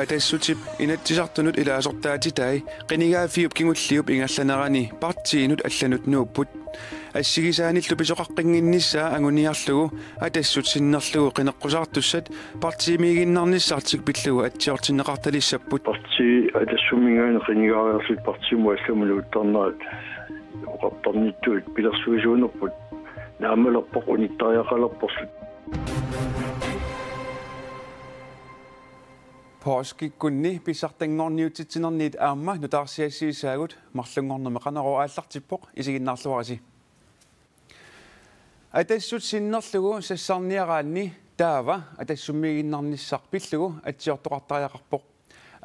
Atassutip inatsisartunut ilaasortaatitai qinigaafiup kingulliup ingallanarani partiinut allanut nuupput ассигисааниллу писоқаққингиннissaa агуниарлугу атассут синнерлугу қинеққусаартуссат партиимигиннарниссартик пиллугу атсиортиннеқарталиссаппут парти атассумингаани қинигаариарлут партииму алламулу уттарнаат оқартарниттуут пилерсуисуунерпут наамалерпоқ униттариақалерпорлут Påskikkunni pisartanngorniutitsinernit aamma nutaarsiassiisaagut marlungornerme qanaro aallartippoq isiginnaarluarasi atassut sinnerlugu sassarniaraanni taava atassummiginnarnissarpillugu atsiortoqartariaqarpoq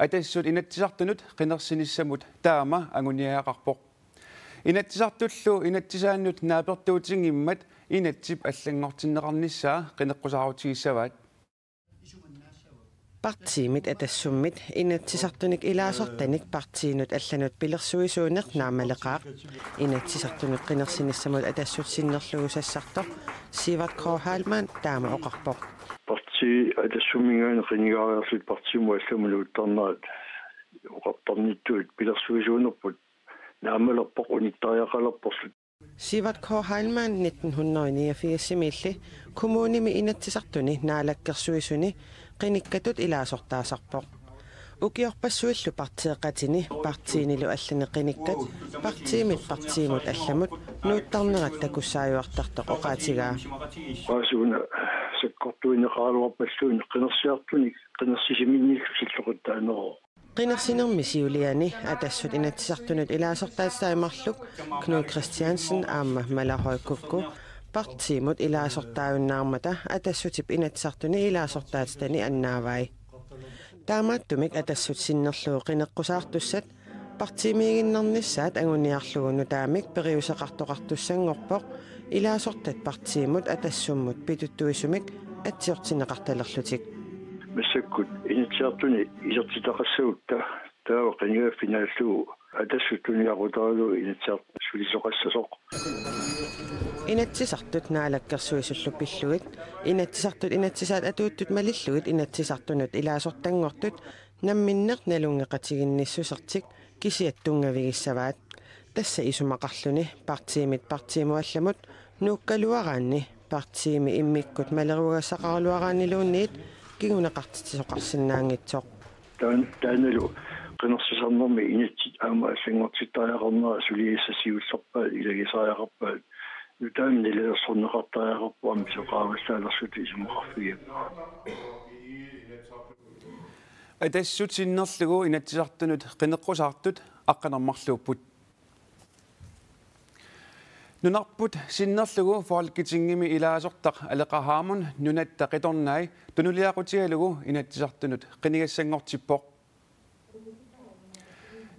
atassut inatsisartunut qinersinissamut taama anguniaaqarpoq inatsisartullu inatsisaannut naapertuutingimmat inatsip allangortinneqarnissaa qineqqusaarutigissavaat Partiimit atassumit inatsisartunik ilaasortanik partiinut allanut pilersuisuuneq naamaleqaaq inatsisartunik qinersinissamut atassut sinnerlugu sassartoq Sivert Korhalman taama oqarpoq parti atassummingaani qinigaariarlut partiimu allamulu uttarnaat oqartarnittuut pilersuisuunerput naamalerpoq unittariaqalerporlut Sivert Korhalman 1989 kommunimi inatsisartuni naalakkersuisuni qinikkatut ilaasortaasarpoq ukiorpassuillu partieqatini partiinilu allani qinikkat partiimut allamut nuuttarnerat takussaajuartartoq oqaatigaa qaasuuna sakkortuineqaaluarpalluuni qinersiartunik qinersisiminniillusilluqutaaneroo qinersinermi siuliani atassut inatsisartunut ilaasortaataimarluk Knud Christiansen aamma malahoikukku partiimut ilaasortaajunnaarmata atassutip inatsisartuni ilaasortaatani annaavai taamaattumik atassut sinnerlugu qineqqusaartussat partiimiginnarnissaat anguniarlugu taamik periuseqartoqartussangorpoq ilaasortat partiimut atassummut pituttuisumik atsiortineqartalerlutik массаккут инициартуни илертитақассагутта таава қинигаффинааллугу атассуттуниарутаралу инициарт сулисоқассасоқ inatsisartut naalakkersuisullu pilluit inatsisartut inatsisaat atuuttut malilluit inatsisartunut ilaasortangortut namminneq nalungeqatiginnissusertik kisiattungavigissavaat tassa isumaqarluni partiimuallamut nuukkaluaraanni partiimi immikkut malerugassaqarluaraanniluunniit kiguneqartitisoqarsinnaangitsoq тааналу qinерсисарнэрми инатсит аама аллангортиттариақарнера сулииссасиуллерпаа илагисариақарпаа нутаамни лерсорнеқартариақарпуам соқааваллаалерсути исумақарфига атассут синнерлугу инатсисартунут qinеққусаартут аққанармарлууппут нунарпут синнерлугу фолкитингими илаасортақ алеқархаамун нунатта қиторнай тунулиақутигалугу инатсисартунут қинигассангортиппоқ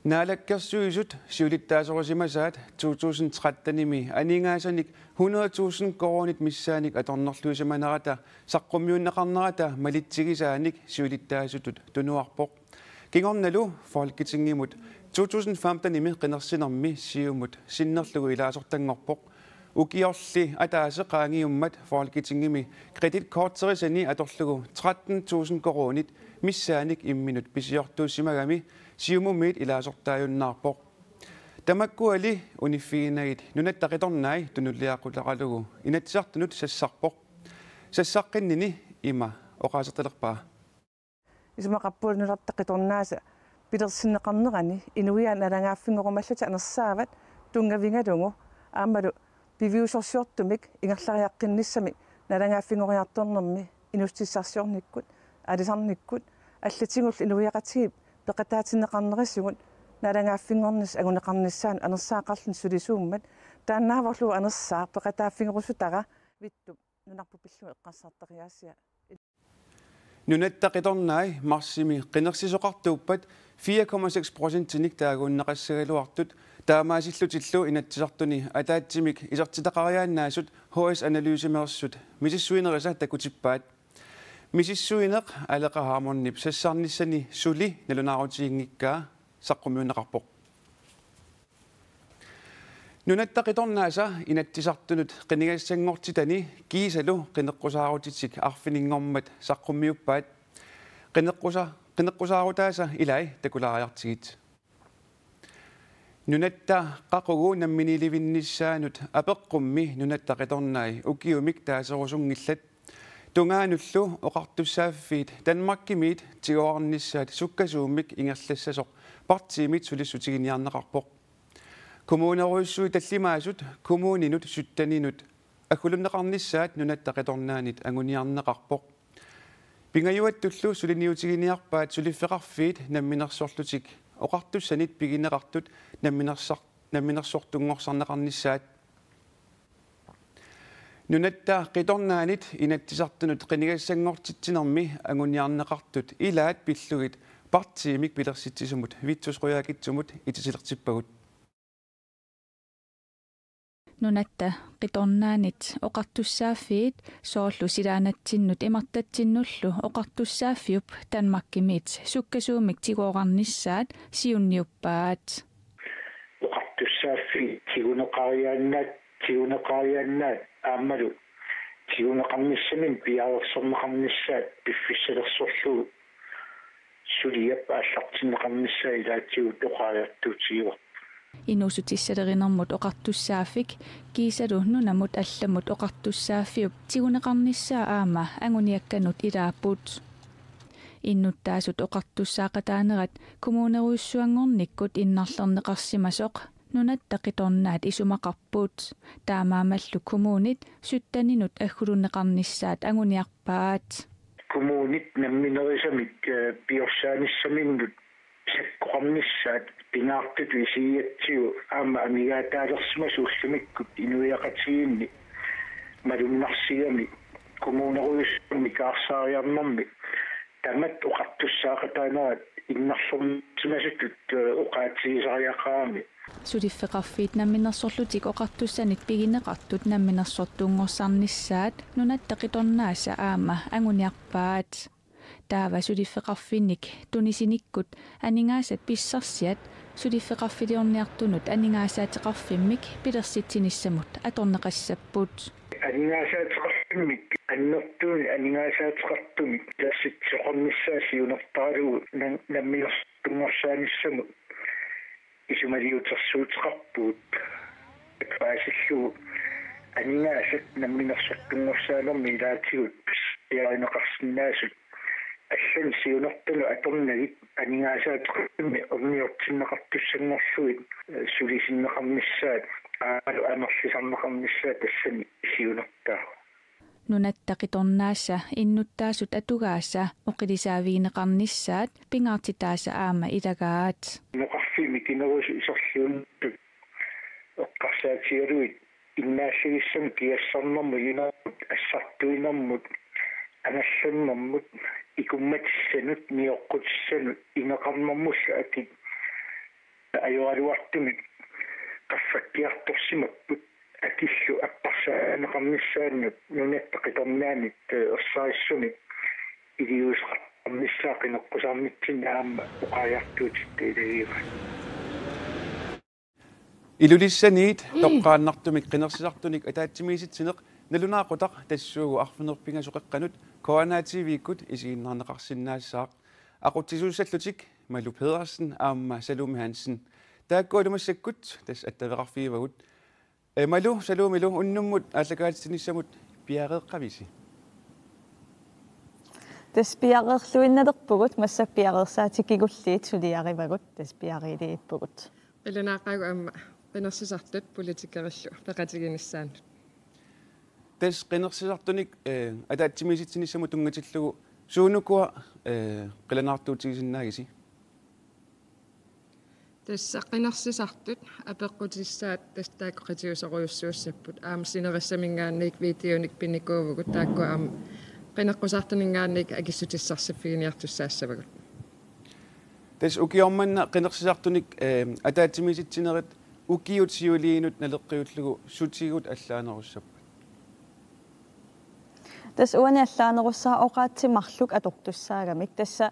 наалаккерсуисут сиулиттаасорусимасаат 2013-ними анингаасаник 100,000 коронит миссааник аторнерлуисаманерата саққумиуннеқарнерата малитсигисааник сиулиттаасутут тунуарпоқ кингорналу фолкитингимут 2015-ними qinерсинерми сиумут синнерлугу илаасортангорпоқ укиорли атаасеқаангиуммат фолкитингими кредиткортсерисани аторлугу 13,000 коронит миссааник имминут писиортууссимагами сиумуммиит илаасортаажуннаарпоқ тамаккуали униффигинагит нунаттақиторнай тунуллиаққулеқалугу инатсартунут сассарпоқ сассаққиннини има оқаасерталерпаа исмақаппуунулартақиторнааса пилерсиннеқарнерани инуиан алангааффингорумаллути анерсаават тунгавингалугу аамалу пивиусорсиортумик ингерлариаққинниссами налангааффингориарторнерми инустиссарсиорниккут алисарниккут аллатингулл инуиақатигип пеқатаатиннеқарнериссугут налангааффингорнис агунеқарниссаан анерсаақарлун сулисууммат тааннааварлуу анерсаа пеқатааффингорусутара витту нунарпу пиллу эққассартариаассиа нунаттақиторнай марсими qinерсисоқартууппат 4,6% таагууннеқассагалуартут таамаасиллутиллу инатсисартуни атаатсимик исертитақариааннаасут HS анализимерсут мисиссуинериса такутиппаат мисиссуинеқ алеқархааморнип сассарниссани сули налунаарутигингиккаа саққумиуннеқарпоқ Nunattaqitornaasa inattisartunut qinigassangortitani kiisalu qineqqusaarutisik arfiningormat saqqummiuppaat qineqqusaaruutaasa ilai takulaariartigit nunatta qaqugu namminilivinnissaanut apeqqummi nunattaqitornai ukiumik taaserusungillat tungaanullu oqartussaaffiit Danmarkimiit tigoarnissaat sukkasuummik ingerlassasoq partiimit sulissutigiниarneqarpoq kommuneruissui tallimaasut kommuninut suttaninut agulunneqarnissaat nunattaqitornaanit anguniarneqarpoq pingajuattullu suliniutiginiarpaat suliffeqarfiit namminersorlutik oqartussanit pigineqartut namminersortunngorsanneqarnissaat nunatta qitornaanit inattisartunut qinigassangortitsinermi anguniarneqartut ilaat pillugit partiimik pilersitsisumut vitsusruyaakitsumut itisilertippagut nunatta qitornaanit oqartussaaffiit soorlu silaanatsinnut imartatsinullu oqartussaaffiup Danmarkimiit sukkasuumik tigooqarnissaat siunniuppaat oqartussaaffiit tiguneqariaannaat аамалу тигунеқарниссамин пиаарерсэрнеқарниссаат пиффиссалерсорлугу сулиап ааллартиннеқарниссаа илаатсигут оқааяттуутигуа инусутиссалеринэрмут оқартуссааффик кисалу нунамут алламут оқартуссааффиуп тигунеқарниссаа аама ангуниакканут илааппут иннуттаасут оқартуссаақатаанерат коммунеруйссуангорниккут иннарлернеқарсимасоқ nunattaqitornaat isumaqarpuut taamaamallu kommunit suttanинут аггулуннеқарниссаат агуниарпаат kommunit namminerissamik piorsaanissaminnut sakkoqarnissaat pingaartut visiiatsiu aama amigaataalерсимасууллумиккут инуиақатигинни малуннарсигами kommuneruissamik аарсаариарнэрми тамат оқартуссаақатаанерат иннарлэрнтимасуттут оқаатсигисариақаами сулиффеқарфиит намминерсорлутик оқартуссанит пигинеқартут намминерсортунгорсарнissaat nunattaqitornaasa aama anguniarpaat taava сулиффеқарфинник тунисиниккут анингаасат писсарсиат сулиффеқарфилиорниартунут анингаасаатеқарфиммик пилерситсиниссамут аторнеқассаппут анингаасаатеқарфиммик аннертуун анингаасаатеқартумик тасситсоқорниссаасиунертаалугу намминерстунгорсааниссамут исумалиутерсуутеқарпуут паасиллуу анингаасат намминерсортунгорсаалерми илаатигут пиаринеқарсинаасут аллан сиунертуну аторнагит анингаасаатеқарфимми орниортиннеқартуссангорлуит сулисиннеқарниссаат аалу амерлисарнеқарниссаат тассани сиунертаа nunattaqitornaassa innuttaasut atugaassa oqilisaaviineqarnissaat pingaartitaasa aama ilagaat noqarfimi kinerussu isorluunnut oqqarsaatigaluit innaassigissam kiassarnermu yunaarmut assartuinermut angallannermut ikummatissanut mioqqutissanut ineqarnermulla akit ajualuartumik qaffakkiartorsimapput akillu аппарсаанеқарниссааннут нунаттақиторнаанит орсааиссуми илиусеқарнissaақинеққусаарнитсин аама оқааяартуутитта илагиива илулиссаниит тоққааннартумик қинерсисартуник атаатсимииситсинеқ налунаақутақ тассуугу арфинерпингасоқеққанут коанаативиккут исигиннарнеқарсинаассаақ ақутсисууссаллутик Malou Pedersen аама Salome Hansen тааккуалумассаккут тас аттаверарфиивагут Malou Salome уннуммут ааллакаатсинissамут пиареэққависи тас пиареерлуинналерпугут массаппиареерсаатиккигуллиит сулиаривагут тас пиариилииппугут пилунааққагу аама qinерсисартут политикериллу пеқатигиниссаан тас qinерсисартуник атаатсимиситсинissамут тунгатиллугу суунукуа qilanaartuutigisиннаагиси тасса qinерсисартут апеққутиссаат тастаакко qatiusоруйуссууссаппут аама синериссамингаанник видеоник пинникуувгут таакку аама qinеққусартунингаанник акиссутиссарсаффигиниартуссаассавагут тас укиорманна qinерсисартуник атаатсимиситсинерит укиутсиулиинут налеққиуллугу сутигут аллаанеруссаппут тас уани аллаанерусsaa оqaатсимарлук атортуссаагамик тасса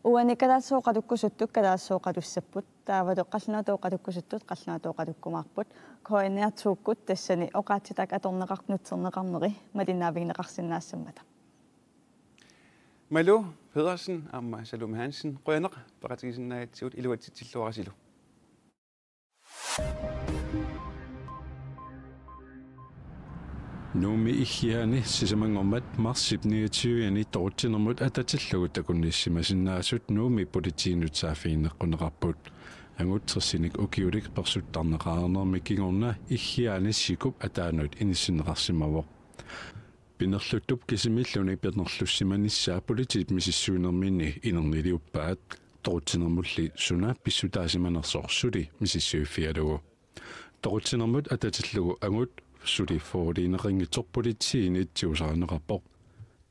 Uanikalaassuoqatukkusuttuk kalaassooqalussaput taavadu qallunaatuoqatukkusuttut qallunaatuoqatukkumaarput koineartuukkut tassani oqaatsitak atorneqarnutserneqarneri malinaavigineqarsinnaasammata Malu Pedersen amma Salome Hansen rønner paratisinnaatiut iluatsitsilluarasilu Numi ihiani sisamangormat marsipniutiuiani torutinermut atatillugut takunnissimasinnaasut nuumi politiinutsaaffiinneqquneqarput angutsersinik ukiulik persuttarneqaanernermi kingorna ihiani sikup ataanut inissinneqarsimavoq pinerluttup kisimilluni pernerlussimanissaa politit misissuunermini inerniliuppaat torutinermulli suna pissutaasimanersorsuli misissuuffialugu torutinermut atatillugu angut suli forliineqingitsorpolitiini tiusaaneqarpoq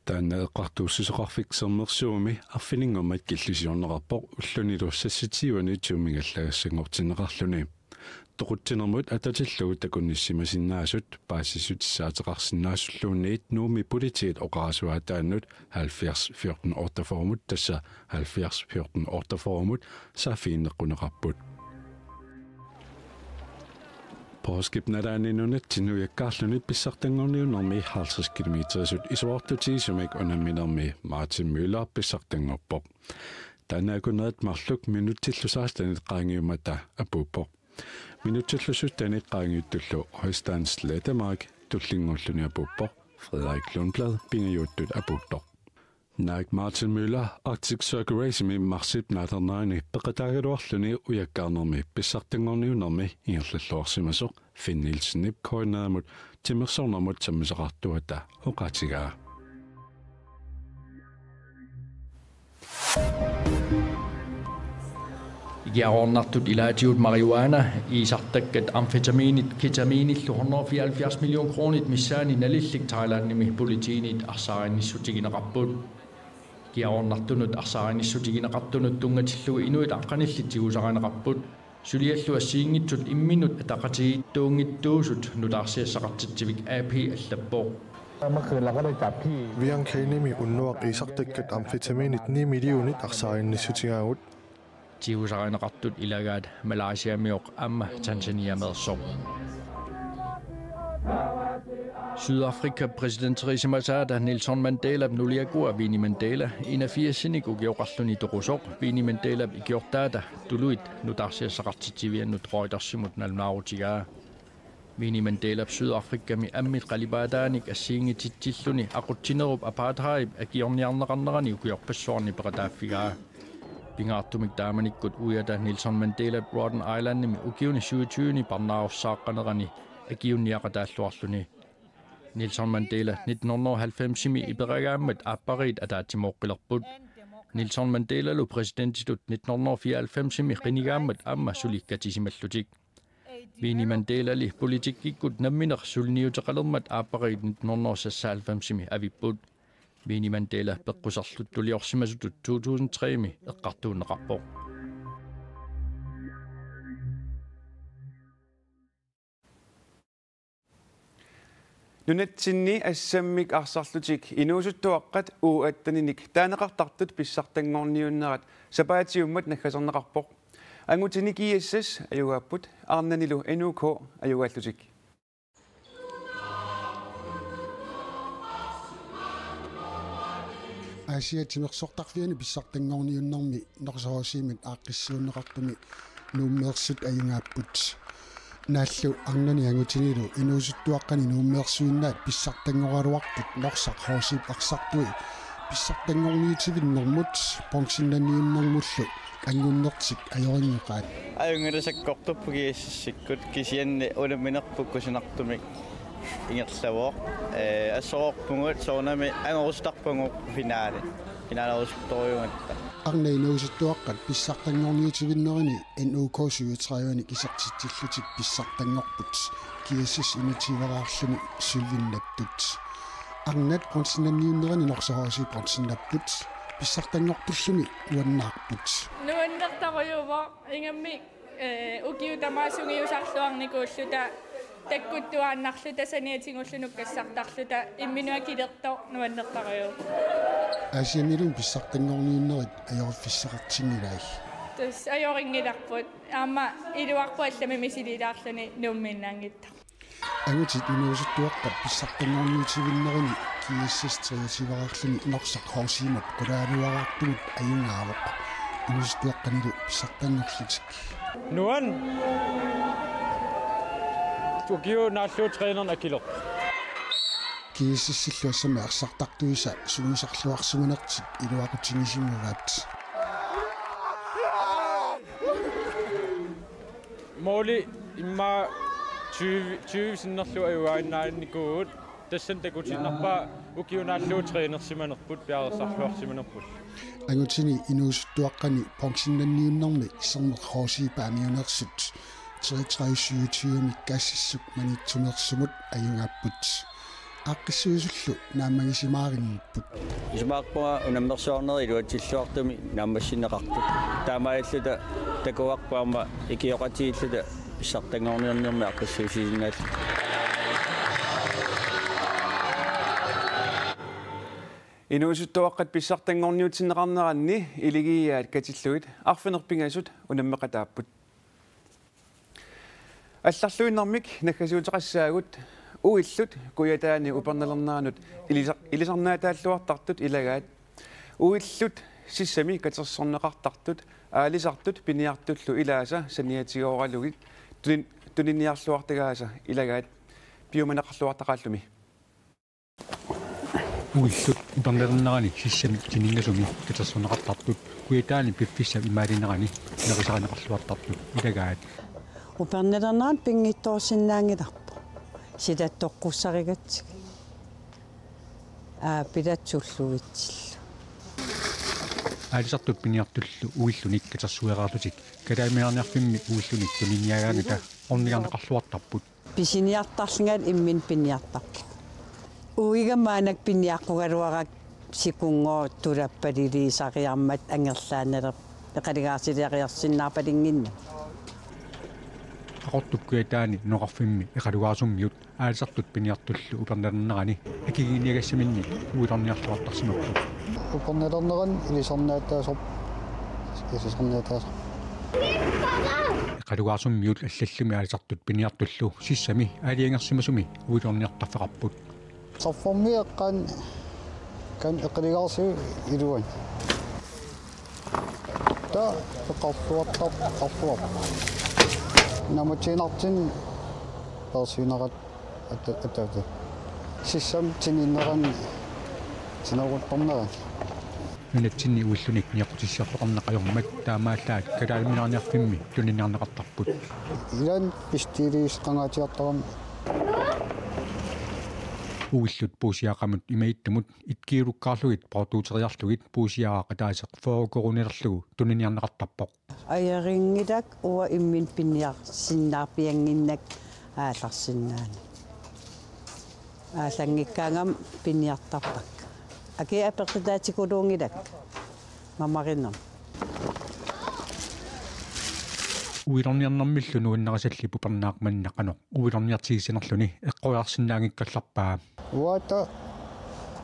taannaeqqartuussisoqarfiksernersuumi arfiningummat killusiorneqarpoq ullunilussasitiuani tiumingallagassanngortineqarluni toquttinermut atatillugu takunnissimasinnaasut paasissutissaateqarsinnaasulluunniit nuumi politiit oqaasuataannut 70-14-48 tassa 70-14-48 saafiinneqquneqarput Påskibnadaaninunet tinujakkaarluni pissartangorniunermi 50 kilometerisut isuortutiisumik unamminermi Martin Møller pissartangorpoq taanaakunerat marluk minuttillusaastanit qaangiumata apuuppoq minuttillusuttanit qaangiuttullu Højstans Lettemark tullingorluni apuuppoq Frederik Lundblad pingajuuttut apuuttoq Naak Martin Møller Arctic Circle Racing marsip naternaani peqataagaluarluni ujakkaarnermi pissartangorniunermi ingerlalluarsimasoq Finn Nielsen koinaamut timmersornermut sammiseqartuata oqaatigaa Igiaornartut ilaatiut marijuana isartakkat amfetamiinit ketamiinillu 174 million kronit missaani nalillik Thailandnimi politiinit arsaarinissutigineqarput Giaornartunut arsaarinissutigineqartunut tungatillugu inuit aqqanillit tiusaraneqarput suliallu assiingitsut imminut ataqatigiittuungittuusut nutaarsiassaqartitsivik AP allappoq Viankainimi unnuaq isartakkat amfetamiinit 9 millionit arsaarinissutigaangut tiusaraneqartut ilagaat Malaysiamioq amma Tanzania-mersoq Sydafrika præsident Theresa Matata Nelson Mandela nuliagua Winnie Mandela 81-sinik ugiuqarluni toqusoq Winnie Mandela igiortaata tuluit nutarsiassaqartitiviannut Reutersimut nalmaarutigaa Winnie Mandela Sydafrikami ammit qalipaataanik assiingititilluni aquttinerup apartheid agiorniarneqarnerani ugiorpassuarni peqataaffigaa Pingaartumik taamanikkut ujata Nelson Mandela Robben Islandnimi ukiuni 27 parnaarussaaqqanerani agiunniaqataalluarluni Nelson Mandela 1990 iperagaammat appariit ataatimoqqilerput Nelson Mandela lu presidentitut 1994 qinigaammat amma sulikkatisimallutik Winnie Mandela li politikikkut namminer sulniuteqalermat appariit 1996 avipput Winnie Mandela peqqusarluttuliorsimasutut 2003 eqqartuunneqarpoq Nunatsinni assammik arsarlutik inuusuttuaqqat uattaninik taaneqartartut pissartangorniunnerat sapaatiummat naggaserneqarpoq angutinikiassas ajugapput arnanilu NUK ajugallutik Asiatimersortarfiani pissartangorniunnermi norsoosiimit aaqqissuunneqartumi nuummeersut ajungaapput naallu arnani angutinilu inuusuttuaqqani nuummeersuinnaat pissartangoraluarput norsaq hoosiip arsartui pissartangorniutivinnermut ponksinnaniunnermullu angunnertik ajoringeqaat ajungelusakkortuppugiissikkut kisianni ulaminerpuk kusinartumik ingerlavoq assororpungut soornami angorustarpungu finaalerustoriungatta arna inuusuttuaqqat pissartangorniutivinnerini NUK 37 kisartitsillutik pissartangorput kiassis inutiiveraarluni sulvinnattut arnat ponksinnaniunnerani norsohoosi ponksinnapпут pissartangortullumi uannaarput nuannertarujuvo ingammi ukiutamaasugiusarluarnikuulluta таккуттуааннарлу тасаниатингуллунуккассартарлута имминуакилерто нуаннертариу асиамилун писсартангорниуннерит аёрфиссеқартингилаи тус аёрингиларпут аама илуарпу аллами мисилилаарлуни нуумминнаангитта агутит инуусуттуаққат писсартангорниутивиннерини кииссистриативараарлуни норсақ хоосимат кулаалуараартугут аюнгаавоқ инуусуттуаққанилу писсартангорлутик нуан Tokyo naalluu treeneren akilor. Kiississилluассами арсартартуиса сугисарлуарсугунертик илуакутингисиммугаат. Моли имма 20 синнерлу аюаиннаанникуут тассан такутиннарпаа укиунааллуу трeenerсиманерпут пиарерсарлуарсиманерпут. Ангутини инуусуттуаққани понксиннанниуннэрми исернерхооси паамиунерсут 33 кассиссук манитсунерсумут аюнгаппут аққиссуисуллу нааммагисимааринниппут исмаарпуа унаммерсуарнери илуатсиллуартуми нааммассинеқартут таамааллута такуарпаама икиоқатииллута писсартангорниернерми аққиссуисиннаал инуусуттуаққат писсартангорниутиннеқарнеранни илигиаат катиллуит арфинерпингасут унаммеқатааппут алларлуиннэрмик наггасуутеқассаагут уиллут куятаани уперналернаанут илисарнаатааллуартартут илагаат уиллут сиссами катерсорнеқартартут аалисартут пиниартуллу илааса саниатигооралугит тунинниарлуартагааса илагаат пиуманеқарлуартақааллуми уиллут уперналернарани сиссами тинингасуми катерсорнеқартартут куятаани пиффиссам имаалинерани нерисаранеқарлуартартут илагаат упернелернаат пингитторсиннаангиларпу силаттоққуссаригатсиг пилатсуллуитсилла аалисартут пиниартуллу уиллуник катерсуераарлутик калаамиарниарфимми уиллуник тунинниагаангата орнигарнеқарлуартарпут писиниартарлунгаат иммин пиниартарпу уигамаанак пиниаққугалуарак сикунгоо тулаппалилисариармат ангерлаанелер эқалигаарсилиариарсиннаарпалингинна aqortukkuitaani noqarfimmi iqalugaasummiut aalisartut piniartullu upernernerani akiginiagassiminni uilerniarluartarsimappu upernerneran ilisarnaataasor iqalugaasummiut allallumi aalisartut piniartullu sissami aaliangersimasumi uilerniartarfeqarput sarformi eqqaan kan iqaligaarsi iluan ta eqarluartartarfuar намутинартин персинерат атата сиссам тининнеран тинагутторнеран минатсинни уиллуник ниақутиссиарлоқарнеқайормак таамааллаат калаалминарниарфимми тунинниарнеқартарпут илан пистилиисқангаатиартарам уиллут пуусиаақамут имаиттамут иткиулуккаарлугит портуутериарлугит пуусиаақа таасеқ фоокорунерлугу тунинниарнеқартарпоқ аярингилак уа иммин пинниар синнаарпиангиннак ааларсиннаани аалангиккаангам пинниартарпак аки апертатикулуунгилак мамариннам уилерниарнэрмиллу нуиннерасалли пупернаақманнақано уилерниартигисинерлүни эққуяарсинаангиккалларпаа уата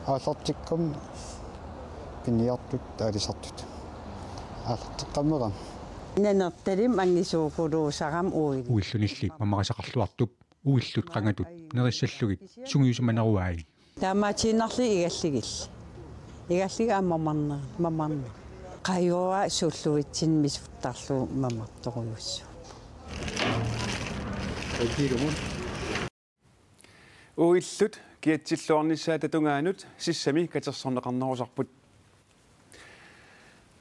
аалартиккам пинниартут таалисартут аалартеққаммерам нанерталим ангисуукулуусарам уил уиллунилли мамарисақарлуартуп уиллут қангатут нериссаллугит сунгиусуманеруаи таамаатииннарли игаллига мамарна қайоа суллуитсин мисуттарлу мамарторуйуссу уиллут киатсиллуарниссаа татунгаанут сиссами катерсорнеқарнерусарпут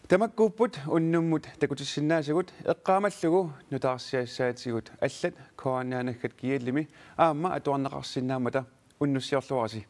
тамаккууппут уннуммут такутиссиннаасагут эққаамаллугу нутаарсиассаатигут аллат коанаанаггат киаллими аама атуарнеқарсиннаамата уннуссиорлуараси